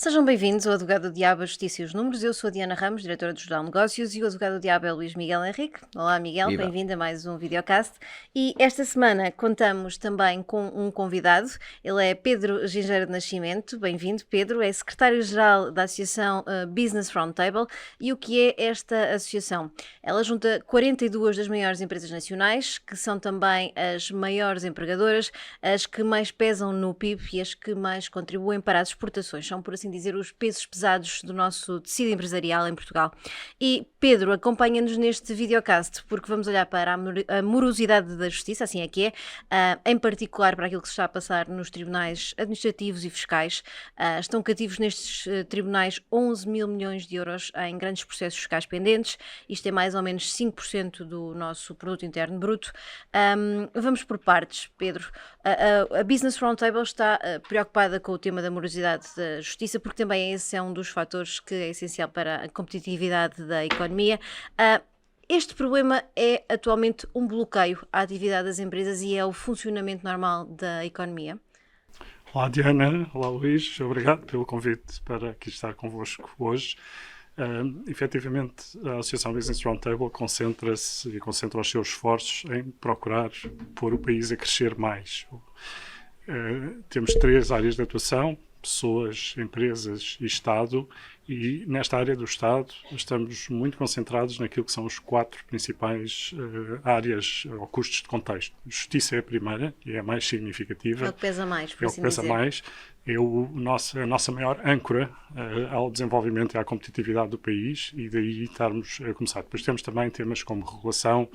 Sejam bem-vindos ao Advogado do Diabo, a Justiça e os Números. Eu sou a Diana Ramos, diretora do Jornal Negócios, e o Advogado do Diabo é o Luís Miguel Henrique. Olá, Miguel, Viva! bem-vindo a mais um videocast. E esta semana contamos também com um convidado. Ele é Pedro Gingeira de Nascimento. Bem-vindo, Pedro. É secretário-geral da Associação Business Roundtable. E o que é esta associação? Ela junta 42 das maiores empresas nacionais, que são também as maiores empregadoras, as que mais pesam no PIB e as que mais contribuem para as exportações. São, por assim dizer, os pesos pesados do nosso tecido empresarial em Portugal. E Pedro, acompanha-nos neste videocast porque vamos olhar para a morosidade da justiça, assim é que é, em particular para aquilo que se está a passar nos tribunais administrativos e fiscais. Estão cativos nestes tribunais 11 mil milhões de euros em grandes processos fiscais pendentes. Isto é mais ou menos 5% do nosso produto interno bruto. Vamos por partes, Pedro. A Business Roundtable está preocupada com o tema da morosidade da justiça, porque também esse é um dos fatores que é essencial para a competitividade da economia. Este problema é atualmente um bloqueio à atividade das empresas e é o funcionamento normal da economia? Olá Diana, olá Luís, obrigado pelo convite para aqui estar convosco hoje. Efetivamente, a Associação Business Roundtable concentra-se e concentra os seus esforços em procurar pôr o país a crescer mais. Temos 3 áreas de atuação: pessoas, empresas e Estado, e nesta área do Estado estamos muito concentrados naquilo que são os 4 principais áreas ou custos de contexto. Justiça é a primeira e é a mais significativa. É o que pesa mais, por É o assim que pesa dizer. mais. É a nossa maior âncora ao desenvolvimento e à competitividade do país, e daí estarmos a começar. Depois temos também temas como regulação,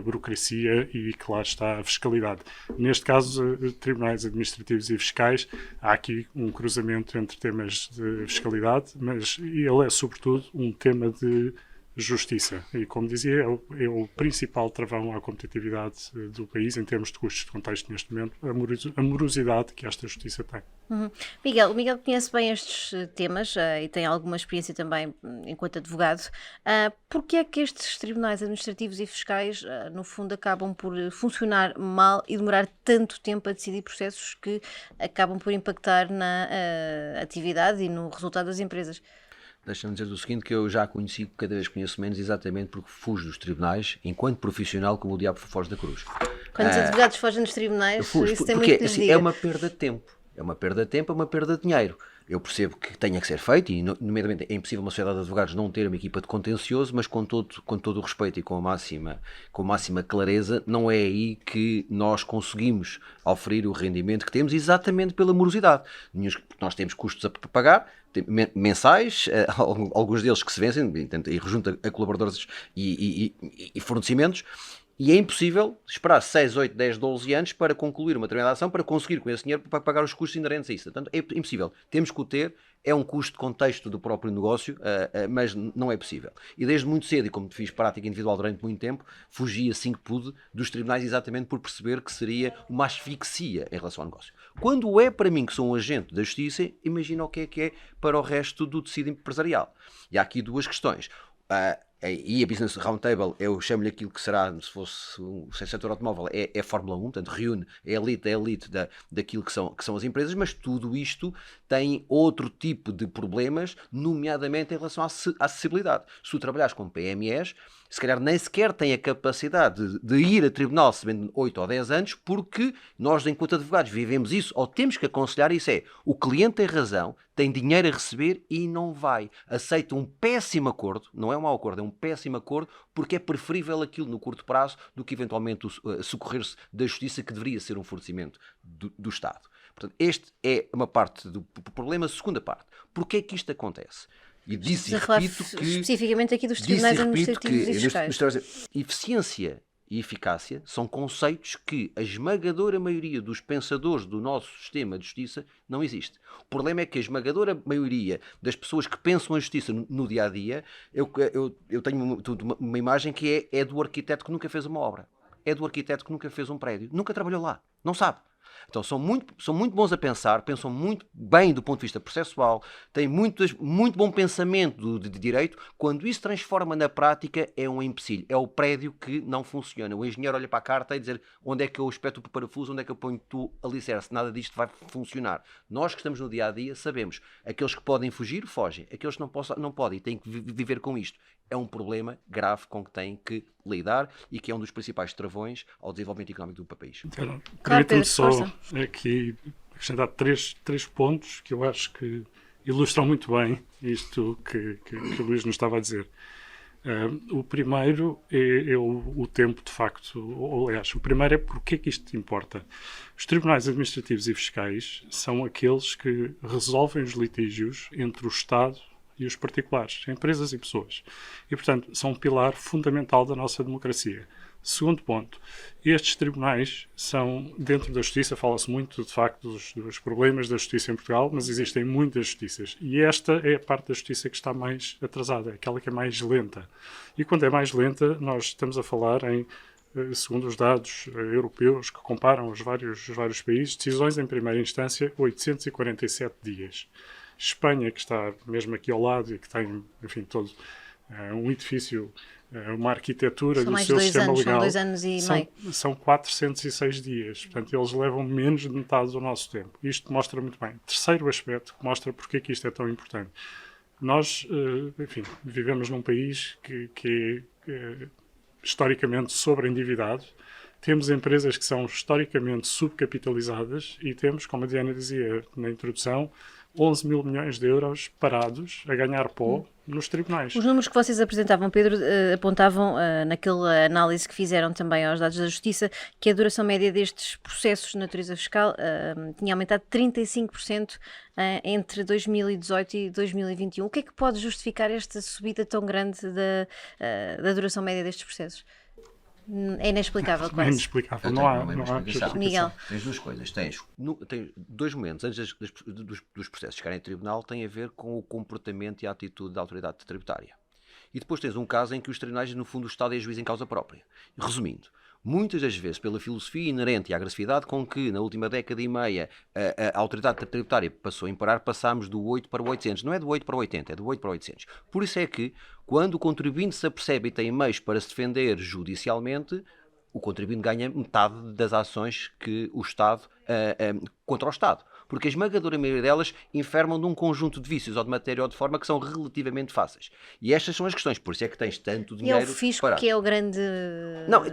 burocracia e, claro está, a fiscalidade. Neste caso, tribunais administrativos e fiscais, há aqui um cruzamento entre temas de fiscalidade, mas ele é, sobretudo, um tema de justiça. E, como dizia, é o principal travão à competitividade do país em termos de custos de contexto neste momento, a morosidade que esta justiça tem. Miguel, o Miguel conhece bem estes temas e tem alguma experiência também enquanto advogado. Porquê é que estes tribunais administrativos e fiscais, no fundo, acabam por funcionar mal e demorar tanto tempo a decidir processos que acabam por impactar na atividade e no resultado das empresas? Deixa-me dizer o seguinte, que eu já conheci, cada vez conheço menos, exatamente porque fujo dos tribunais, enquanto profissional, como o diabo foge da cruz. Quando os advogados fogem dos tribunais, isso tem Porque muito que lhes assim, diga. é uma perda de tempo. É uma perda de tempo, é uma perda de dinheiro. Eu percebo que tenha que ser feito, e nomeadamente é impossível uma sociedade de advogados não ter uma equipa de contencioso, mas com todo o respeito e com a máxima clareza, não é aí que nós conseguimos oferir o rendimento que temos, exatamente pela morosidade. Nós temos custos a pagar, mensais, alguns deles que se vencem, e rejunta a colaboradores e fornecimentos, e é impossível esperar 6, 8, 10, 12 anos para concluir uma determinada ação, para conseguir com esse dinheiro para pagar os custos inerentes a isso. Portanto, é impossível. Temos que o ter, é um custo de contexto do próprio negócio, mas não é possível. E desde muito cedo, e como fiz prática individual durante muito tempo, fugi assim que pude dos tribunais, exatamente por perceber que seria uma asfixia em relação ao negócio. Quando é para mim, que sou um agente da justiça, imagina o que é para o resto do tecido empresarial. E há aqui 2 questões. E a Business Roundtable, eu chamo-lhe aquilo que será, se fosse o setor automóvel, é a Fórmula 1, portanto reúne a elite daquilo que são as empresas, mas tudo isto tem outro tipo de problemas, nomeadamente em relação à acessibilidade. Se tu trabalhares com PMEs, se calhar nem sequer tem a capacidade de ir a tribunal sabendo 8 ou 10 anos, porque nós, enquanto advogados, vivemos isso, ou temos que aconselhar isso, o cliente tem razão, tem dinheiro a receber e não vai. Aceita um péssimo acordo, não é um mau acordo, é um péssimo acordo, porque é preferível aquilo no curto prazo do que eventualmente socorrer-se da justiça, que deveria ser um fornecimento do Estado. Portanto, este é uma parte do problema. A segunda parte, porquê é que isto acontece? E disse e repito que... especificamente aqui dos tribunais administrativos e fiscais. Eficiência e eficácia são conceitos que a esmagadora maioria dos pensadores do nosso sistema de justiça não existe. O problema é que a esmagadora maioria das pessoas que pensam a justiça no dia-a-dia, eu tenho uma imagem que é do arquiteto que nunca fez uma obra. É do arquiteto que nunca fez um prédio. Nunca trabalhou lá. Não sabe. Então são muito bons a pensar, pensam muito bem do ponto de vista processual, têm muito bom pensamento de direito. Quando isso transforma na prática, é um empecilho. É o prédio que não funciona. O engenheiro olha para a carta e diz onde é que eu espeto o parafuso, onde é que eu ponho o alicerce. Nada disto vai funcionar. Nós que estamos no dia-a-dia sabemos. Aqueles que podem fugir, fogem. Aqueles que não podem e têm que viver com isto. É um problema grave com que têm que lidar e que é um dos principais travões ao desenvolvimento económico do país. Permita-me só aqui acrescentar três pontos que eu acho que ilustram muito bem isto que o Luís nos estava a dizer. O primeiro é o tempo, de facto. Ou, aliás, o primeiro é porque é que isto importa. Os tribunais administrativos e fiscais são aqueles que resolvem os litígios entre o Estado e os particulares, empresas e pessoas. E, portanto, são um pilar fundamental da nossa democracia. Segundo ponto, estes tribunais são, dentro da justiça, fala-se muito, de facto, dos problemas da justiça em Portugal, mas existem muitas justiças. E esta é a parte da justiça que está mais atrasada, aquela que é mais lenta. E quando é mais lenta, nós estamos a falar em, segundo os dados europeus que comparam os vários países, decisões em primeira instância, 847 dias. Espanha, que está mesmo aqui ao lado e que tem, enfim, todo um edifício, uma arquitetura do seu sistema legal. São 2 anos e meio. São 406 dias. Portanto, eles levam menos de metade do nosso tempo. Isto mostra muito bem. Terceiro aspecto que mostra porque é que isto é tão importante. Nós, enfim, vivemos num país que é historicamente sobreendividado. Temos empresas que são historicamente subcapitalizadas e temos, como a Diana dizia na introdução, 11 mil milhões de euros parados a ganhar pó nos tribunais. Os números que vocês apresentavam, Pedro, apontavam naquela análise que fizeram também aos dados da Justiça que a duração média destes processos de natureza fiscal tinha aumentado 35% entre 2018 e 2021. O que é que pode justificar esta subida tão grande da duração média destes processos? É inexplicável, quase. É inexplicável. Não há explicação. Miguel. Tens duas coisas. Tens dois momentos antes dos processos chegarem ao tribunal, tem a ver com o comportamento e a atitude da autoridade tributária. E depois tens um caso em que os tribunais, no fundo, o Estado é juiz em causa própria. Resumindo, muitas das vezes, pela filosofia inerente e a agressividade com que, na última década e meia, a autoridade tributária passou a imparar, passámos do 8 para o 800. Não é do 8 para o 80, é do 8 para o 800. Por isso é que, quando o contribuinte se apercebe e tem meios para se defender judicialmente, o contribuinte ganha metade das ações que o Estado contra o Estado. Porque a esmagadora maioria delas enfermam de um conjunto de vícios ou de matéria ou de forma que são relativamente fáceis. E estas são as questões, por isso é que tens tanto dinheiro. E é o fisco que é o grande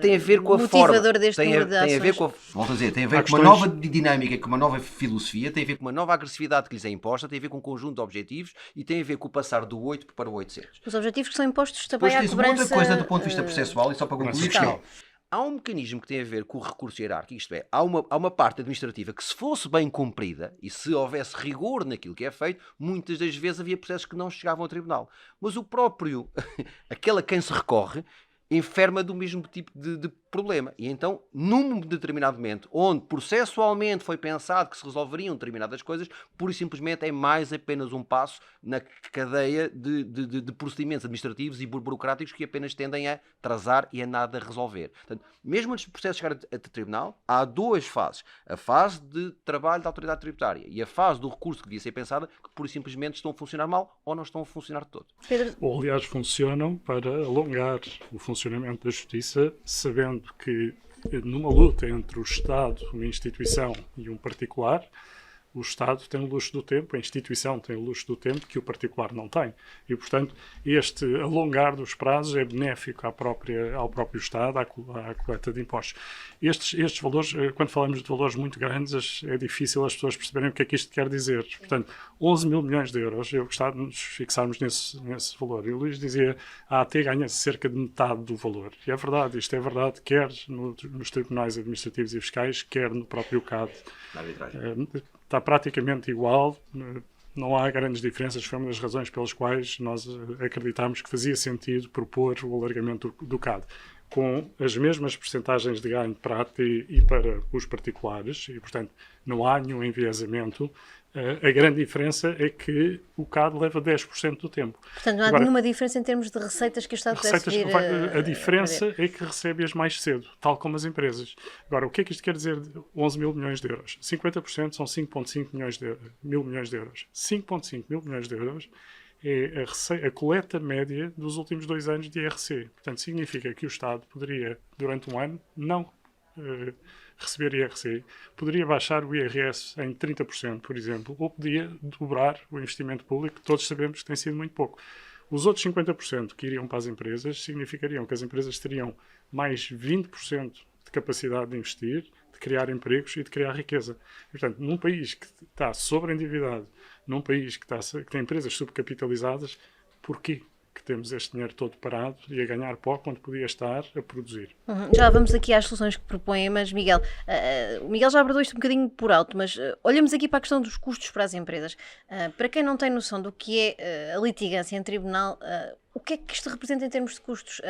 tem a ver com a motivador forma. deste número de ações. Tem a ver com volto a dizer, tem a ver com uma nova dinâmica, com uma nova filosofia, tem a ver com uma nova agressividade que lhes é imposta, tem a ver com um conjunto de objetivos e tem a ver com o passar do 8 para o 800. Os objetivos que são impostos também à Depois tens cobrança... outra coisa do ponto de vista processual, e só para concluir, fiscal. há um mecanismo que tem a ver com o recurso hierárquico, isto é, há uma parte administrativa que, se fosse bem cumprida e se houvesse rigor naquilo que é feito, muitas das vezes havia processos que não chegavam ao tribunal. Mas o próprio, aquele a quem se recorre, enferma do mesmo tipo de problema. E então, num determinado momento, onde processualmente foi pensado que se resolveriam determinadas coisas, pura e simplesmente é mais apenas um passo na cadeia de procedimentos administrativos e burocráticos que apenas tendem a atrasar e a nada resolver. Portanto, mesmo antes do processo chegar a tribunal, há duas fases. A fase de trabalho da autoridade tributária e a fase do recurso que devia ser pensada, que pura e simplesmente estão a funcionar mal ou não estão a funcionar de todo. Pedro... Ou, aliás, funcionam para alongar o funcionamento da justiça, sabendo que numa luta entre o Estado, uma instituição e um particular, o Estado tem o luxo do tempo, a instituição tem o luxo do tempo que o particular não tem. E, portanto, este alongar dos prazos é benéfico ao próprio Estado, à coleta de impostos. Estes valores, quando falamos de valores muito grandes, é difícil as pessoas perceberem o que é que isto quer dizer. Portanto, 11 mil milhões de euros, eu gostava de nos fixarmos nesse valor. E o Luís dizia, a AT ganha cerca de metade do valor. E é verdade, isto é verdade, quer nos tribunais administrativos e fiscais, quer no próprio CAD. Na arbitragem. Está praticamente igual, não há grandes diferenças, foi uma das razões pelas quais nós acreditámos que fazia sentido propor o alargamento do CAD. com as mesmas percentagens de ganho para a AT e para os particulares, e, portanto, não há nenhum enviesamento. A grande diferença é que o CAD leva 10% do tempo. Portanto, não há Agora, nenhuma diferença em termos de receitas que o Estado pudesse vir a diferença é que recebe-as mais cedo, tal como as empresas. Agora, o que é que isto quer dizer de 11 mil milhões de euros? 50% são 5,5 mil milhões de euros. 5,5 mil milhões de euros é a coleta média dos últimos 2 anos de IRC. Portanto, significa que o Estado poderia, durante um ano, não receber IRC, poderia baixar o IRS em 30%, por exemplo, ou podia dobrar o investimento público, que todos sabemos que tem sido muito pouco. Os outros 50% que iriam para as empresas significariam que as empresas teriam mais 20% de capacidade de investir, de criar empregos e de criar riqueza. E, portanto, num país que está sobreendividado, num país que tem empresas subcapitalizadas, porquê que temos este dinheiro todo parado e a ganhar pó quando podia estar a produzir? Já vamos aqui às soluções que propõem, mas Miguel, o Miguel já abordou isto um bocadinho por alto, mas olhamos aqui para a questão dos custos para as empresas. Para quem não tem noção do que é a litigância em tribunal, o que é que isto representa em termos de custos?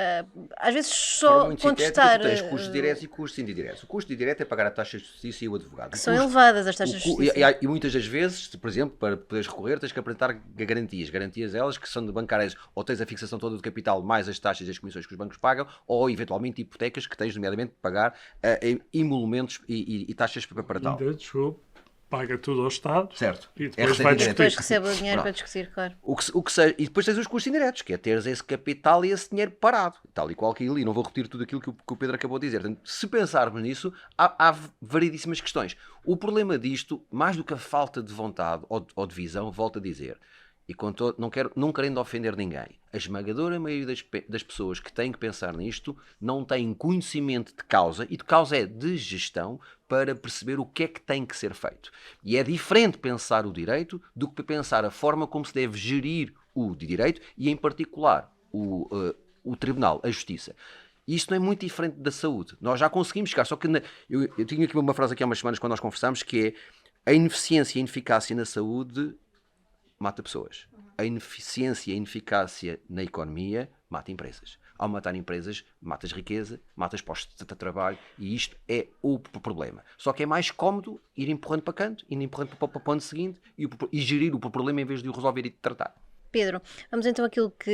Às vezes só contestar... Tu tens custos diretos e custos indiretos. O custo direto é pagar a taxa de justiça e o advogado. Que são elevadas as taxas de justiça. E muitas das vezes, por exemplo, para poderes recorrer, tens que apresentar garantias. Garantias elas que são de bancárias, ou tens a fixação toda do capital mais as taxas e as comissões que os bancos pagam, ou eventualmente hipotecas que tens, nomeadamente, de pagar emolumentos e taxas para tal. Paga tudo ao Estado, certo. E depois vai discutir. Depois recebe o dinheiro para discutir, claro. E depois tens os custos indiretos, que é teres esse capital e esse dinheiro parado, tal e qual que ali. Não vou repetir tudo aquilo que o Pedro acabou de dizer. Portanto, se pensarmos nisso, há variedíssimas questões. O problema disto, mais do que a falta de vontade ou de visão, volto a dizer, e não querendo ofender ninguém, a esmagadora maioria das pessoas que têm que pensar nisto não têm conhecimento de causa, e de causa é de gestão, para perceber o que é que tem que ser feito. E é diferente pensar o direito do que pensar a forma como se deve gerir o direito e, em particular, o tribunal, a justiça. Isto não é muito diferente da saúde. Nós já conseguimos chegar, só que eu tinha aqui uma frase aqui há umas semanas quando nós conversámos, que é: a ineficiência e a ineficácia na saúde mata pessoas. A ineficiência e a ineficácia na economia mata empresas. Ao matar empresas, matas riqueza, matas postos de trabalho, e isto é o problema. Só que é mais cómodo ir empurrando para canto, ir empurrando para o ano seguinte e gerir o problema em vez de o resolver e de tratar. Pedro, vamos então àquilo que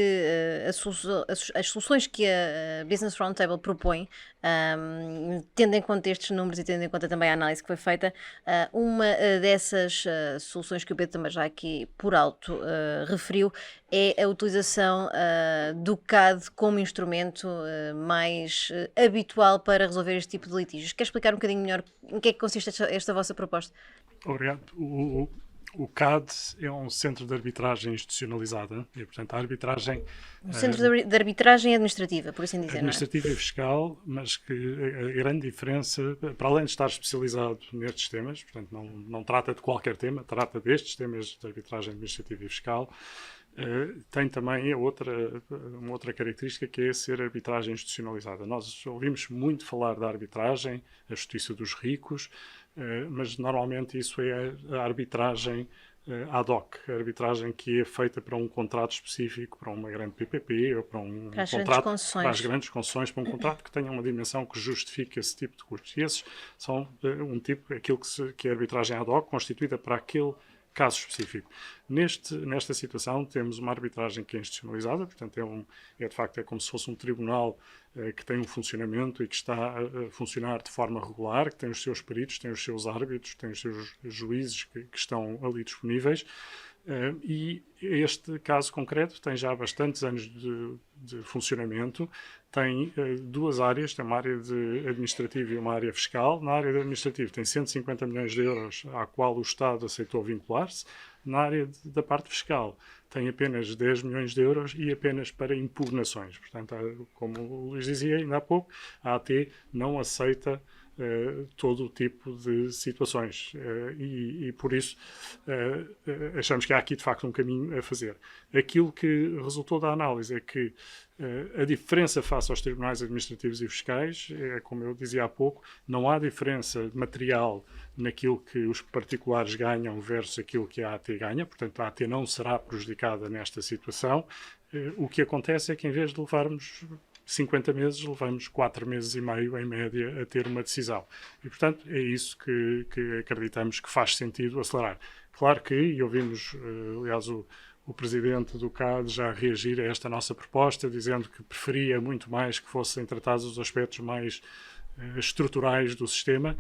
as soluções que a Business Roundtable propõe, tendo em conta estes números e tendo em conta também a análise que foi feita. Uma dessas soluções que o Pedro também já aqui por alto referiu é a utilização do CAD como instrumento mais habitual para resolver este tipo de litígios. Quer explicar um bocadinho melhor em que é que consiste esta vossa proposta? Obrigado. O CAD é um centro de arbitragem institucionalizada e, portanto, a arbitragem... Um centro de arbitragem administrativa, por assim dizer, administrativa e fiscal, mas que a grande diferença, para além de estar especializado nestes temas, portanto, não trata de qualquer tema, trata destes temas de arbitragem administrativa e fiscal, tem também uma outra característica, que é ser arbitragem institucionalizada. Nós ouvimos muito falar da arbitragem, a justiça dos ricos, mas normalmente isso é a arbitragem ad hoc, a arbitragem que é feita para um contrato específico, para uma grande PPP ou para um contrato, para as grandes concessões, para um contrato que tenha uma dimensão que justifique esse tipo de custos. E esses são aquilo que é a arbitragem ad hoc, constituída para aquele caso específico. Nesta situação temos uma arbitragem que é institucionalizada, portanto de facto como se fosse um tribunal que tem um funcionamento e que está a funcionar de forma regular, que tem os seus peritos, tem os seus árbitros, tem os seus juízes que estão ali disponíveis. E este caso concreto tem já bastantes anos de funcionamento, tem duas áreas, tem uma área administrativa e uma área fiscal. Na área administrativa tem 150 milhões de euros à qual o Estado aceitou vincular-se. Na área da parte fiscal tem apenas 10 milhões de euros e apenas para impugnações. Portanto, como o Luís dizia ainda há pouco, a AT não aceita todo o tipo de situações e por isso achamos que há aqui de facto um caminho a fazer. Aquilo que resultou da análise é que a diferença face aos tribunais administrativos e fiscais é, como eu dizia há pouco, não há diferença material naquilo que os particulares ganham versus aquilo que a AT ganha, portanto a AT não será prejudicada nesta situação. O que acontece é que em vez de levarmos 50 meses, levamos 4 meses e meio, em média, a ter uma decisão. E, portanto, é isso que acreditamos que faz sentido acelerar. Claro que, e ouvimos, aliás, o presidente do CAD já reagir a esta nossa proposta, dizendo que preferia muito mais que fossem tratados os aspectos mais estruturais do sistema.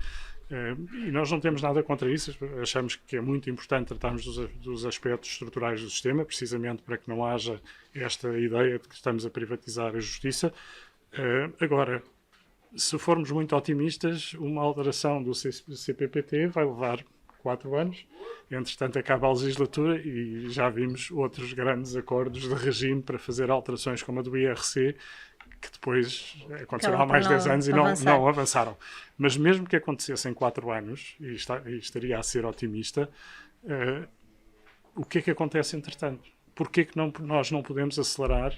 E nós não temos nada contra isso, achamos que é muito importante tratarmos dos aspectos estruturais do sistema, precisamente para que não haja esta ideia de que estamos a privatizar a justiça. Agora, se formos muito otimistas, uma alteração do CPPT vai levar 4 anos, entretanto acaba a legislatura e já vimos outros grandes acordos de regime para fazer alterações como a do IRC, que depois aconteceram há mais de 10 anos e não avançaram. Mas mesmo que acontecesse em 4 anos, e estaria a ser otimista, o que é que acontece entretanto? Porquê é que nós não podemos acelerar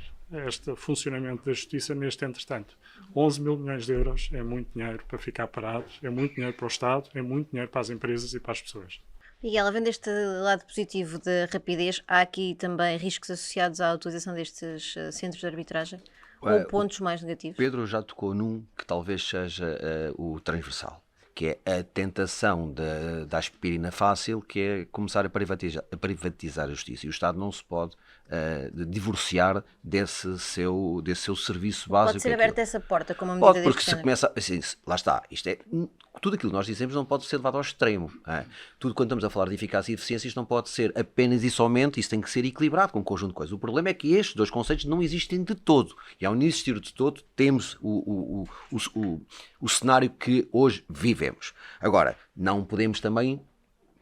este funcionamento da justiça neste entretanto? 11 mil milhões de euros é muito dinheiro para ficar parado, é muito dinheiro para o Estado, é muito dinheiro para as empresas e para as pessoas. Miguel, havendo este lado positivo de rapidez, há aqui também riscos associados à utilização destes centros de arbitragem? Ou pontos mais negativos? Pedro já tocou num que talvez seja o transversal, que é a tentação da aspirina fácil, que é começar a privatizar a justiça. E o Estado não se pode divorciar desse seu serviço básico. Pode ser aberta essa porta como uma medida Pode, porque se começa... Assim, lá está, isto é... Tudo aquilo que nós dizemos não pode ser levado ao extremo. Tudo quando estamos a falar de eficácia e eficiência, isto não pode ser apenas e somente, isso tem que ser equilibrado com um conjunto de coisas. O problema é que estes dois conceitos não existem de todo. E ao não existir de todo, temos o cenário que hoje vivemos. Agora, não podemos também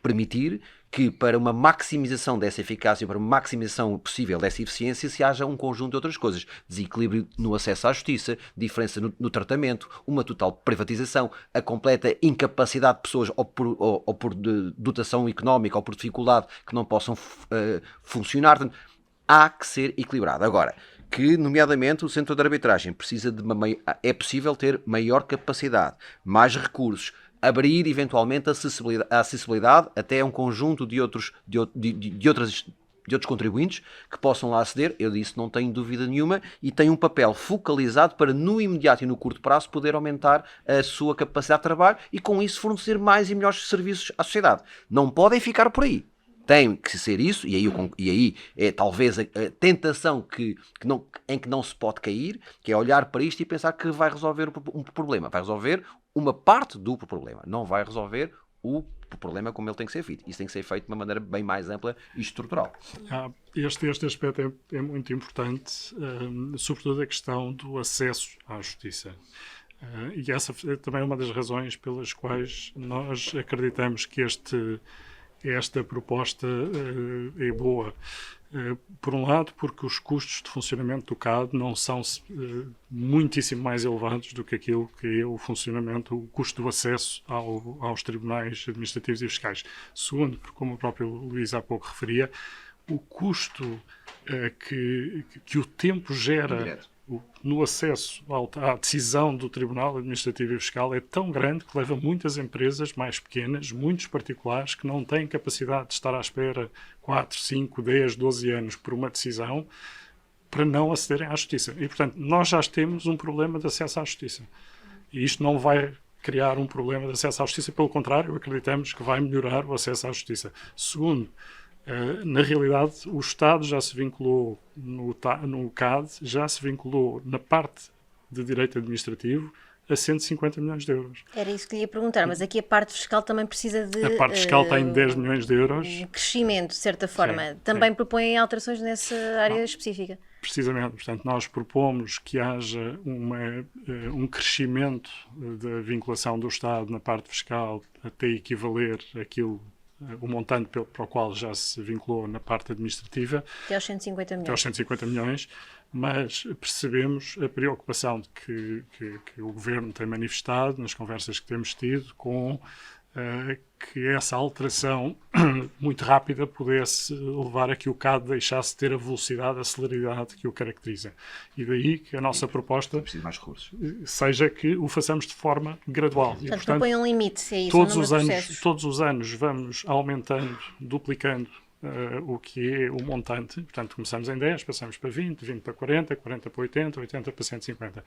permitir que para uma maximização dessa eficácia, para uma maximização possível dessa eficiência, se haja um conjunto de outras coisas. Desequilíbrio no acesso à justiça, diferença no tratamento, uma total privatização, a completa incapacidade de pessoas ou por dotação económica ou por dificuldade que não possam funcionar. Há que ser equilibrado. Agora, que, nomeadamente, o centro de arbitragem precisa é possível ter maior capacidade, mais recursos, abrir eventualmente a acessibilidade até a um conjunto de outros contribuintes que possam lá aceder. Eu disse, não tenho dúvida nenhuma, e tem um papel focalizado para no imediato e no curto prazo poder aumentar a sua capacidade de trabalho e com isso fornecer mais e melhores serviços à sociedade. Não podem ficar por aí. Tem que ser isso, e aí é talvez a tentação em que não se pode cair, que é olhar para isto e pensar que vai resolver um problema. Vai resolver uma parte do problema, não vai resolver o problema como ele tem que ser feito. Isso tem que ser feito de uma maneira bem mais ampla e estrutural. Este aspecto é muito importante, sobretudo a questão do acesso à justiça. E essa também é uma das razões pelas quais nós acreditamos que esta proposta é boa. Por um lado, porque os custos de funcionamento do CAD não são muitíssimo mais elevados do que aquilo que é o custo do acesso aos tribunais administrativos e fiscais. Segundo, porque como o próprio Luís há pouco referia, o custo que o tempo gera no acesso à decisão do Tribunal Administrativo e Fiscal é tão grande que leva muitas empresas mais pequenas, muitos particulares, que não têm capacidade de estar à espera 4, 5, 10, 12 anos por uma decisão, para não acederem à justiça. E, portanto, nós já temos um problema de acesso à justiça. E isto não vai criar um problema de acesso à justiça, pelo contrário, acreditamos que vai melhorar o acesso à justiça. Segundo, na realidade, o Estado já se vinculou no CAD, já se vinculou na parte de direito administrativo a 150 milhões de euros. Era isso que lhe ia perguntar, mas aqui a parte fiscal também precisa de... A parte fiscal tem 10 milhões de euros. Um crescimento, de certa forma. Também propõem alterações nessa área específica? Precisamente. Portanto, nós propomos que haja um crescimento da vinculação do Estado na parte fiscal até equivaler àquilo, o montante para o qual já se vinculou na parte administrativa. Até aos 150 milhões. Até aos 150 milhões, mas percebemos a preocupação que o Governo tem manifestado nas conversas que temos tido com que essa alteração muito rápida pudesse levar a que o CAD deixasse de ter a velocidade, a celeridade que o caracteriza. E daí que a nossa proposta mais recursos. Seja que o façamos de forma gradual. Portanto, não põe um limite, é isso? Todos os anos vamos aumentando, duplicando o que é o montante. Portanto, começamos em 10, passamos para 20, 20 para 40, 40 para 80, 80 para 150.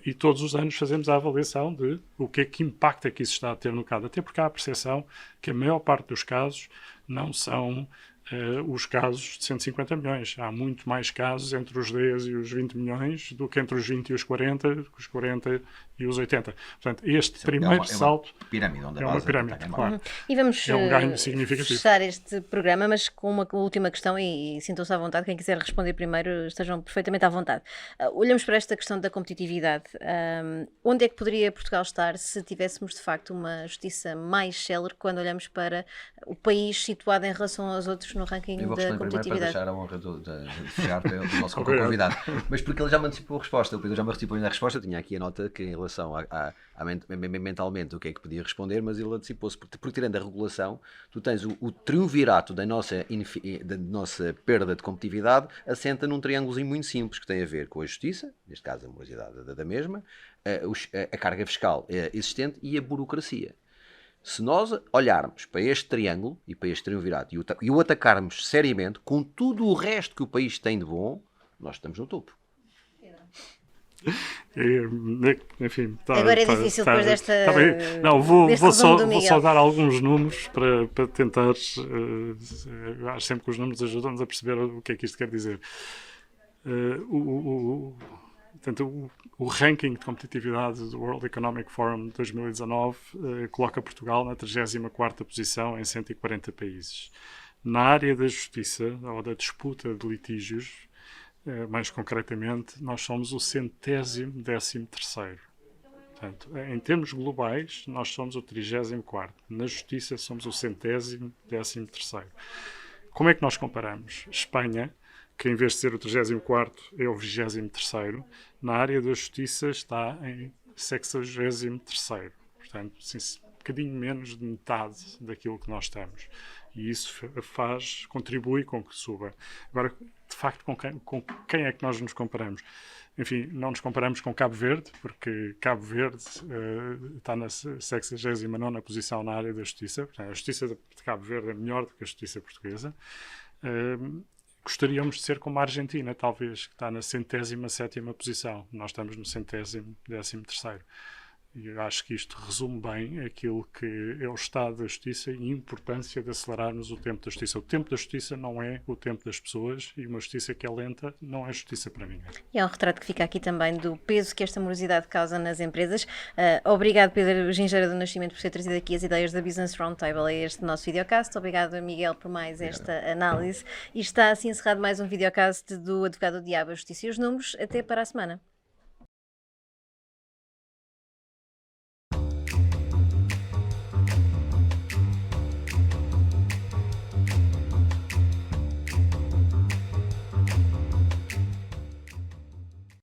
E todos os anos fazemos a avaliação de o que impacto é que isso está a ter no mercado. Até porque há a percepção que a maior parte dos casos não são os casos de 150 milhões. Há muito mais casos entre os 10 e os 20 milhões do que entre os 20 e os 40 e os 80. Portanto, este primeiro salto pirâmide, é uma pirâmide, claro. E vamos É um ganho significativo. fechar este programa, mas com uma última questão e sintam-se à vontade. Quem quiser responder primeiro, estejam perfeitamente à vontade. Olhamos para esta questão da competitividade. Onde é que poderia Portugal estar se tivéssemos, de facto, uma justiça mais célere quando olhamos para o país situado em relação aos outros no ranking eu vou da responder primeiro para competitividade? deixar a honra de chegar para o nosso convidado. Mas porque ele já me antecipou a resposta, o Pedro já me antecipou a resposta, eu tinha aqui a nota que em relação mentalmente o que é que podia responder, mas ele antecipou-se, porque tirando a regulação, tu tens o triunvirato da nossa perda de competitividade assenta num triângulozinho muito simples, que tem a ver com a justiça, neste caso a morosidade da mesma, a carga fiscal existente e a burocracia. Se nós olharmos para este triângulo e para este triunvirato e o atacarmos seriamente, com tudo o resto que o país tem de bom, nós estamos no topo. Enfim, Agora é difícil depois desta. Não, vou resumo só dar alguns números para tentar. Acho sempre que os números ajudam-nos a perceber o que é que isto quer dizer. Portanto, o ranking de competitividade do World Economic Forum de 2019 coloca Portugal na 34ª posição em 140 países. Na área da justiça, ou da disputa de litígios, mais concretamente, nós somos o 113º. Portanto, em termos globais, nós somos o 34º. Na justiça, somos o 113º. Como é que nós comparamos? Espanha, que em vez de ser o 34º é o 23º, na área da justiça está em 63º. Portanto, um bocadinho menos de metade daquilo que nós temos. E isso contribui com que suba. Agora, de facto, com quem é que nós nos comparamos? Enfim, não nos comparamos com Cabo Verde, porque Cabo Verde está na 69ª posição na área da justiça. Portanto, a justiça de Cabo Verde é melhor do que a justiça portuguesa. Gostaríamos de ser como a Argentina, talvez, que está na 107ª posição. Nós estamos no 113º. E eu acho que isto resume bem aquilo que é o estado da justiça e a importância de acelerarmos o tempo da justiça. O tempo da justiça não é o tempo das pessoas e uma justiça que é lenta não é justiça para ninguém. E é um retrato que fica aqui também do peso que esta morosidade causa nas empresas. Obrigado, Pedro Gingeira do Nascimento, por ter trazido aqui as ideias da Business Roundtable a este nosso videocast. Obrigado, Miguel, por mais esta análise. E está assim encerrado mais um videocast do Advogado do Diabo, a Justiça e os Números. Até para a semana.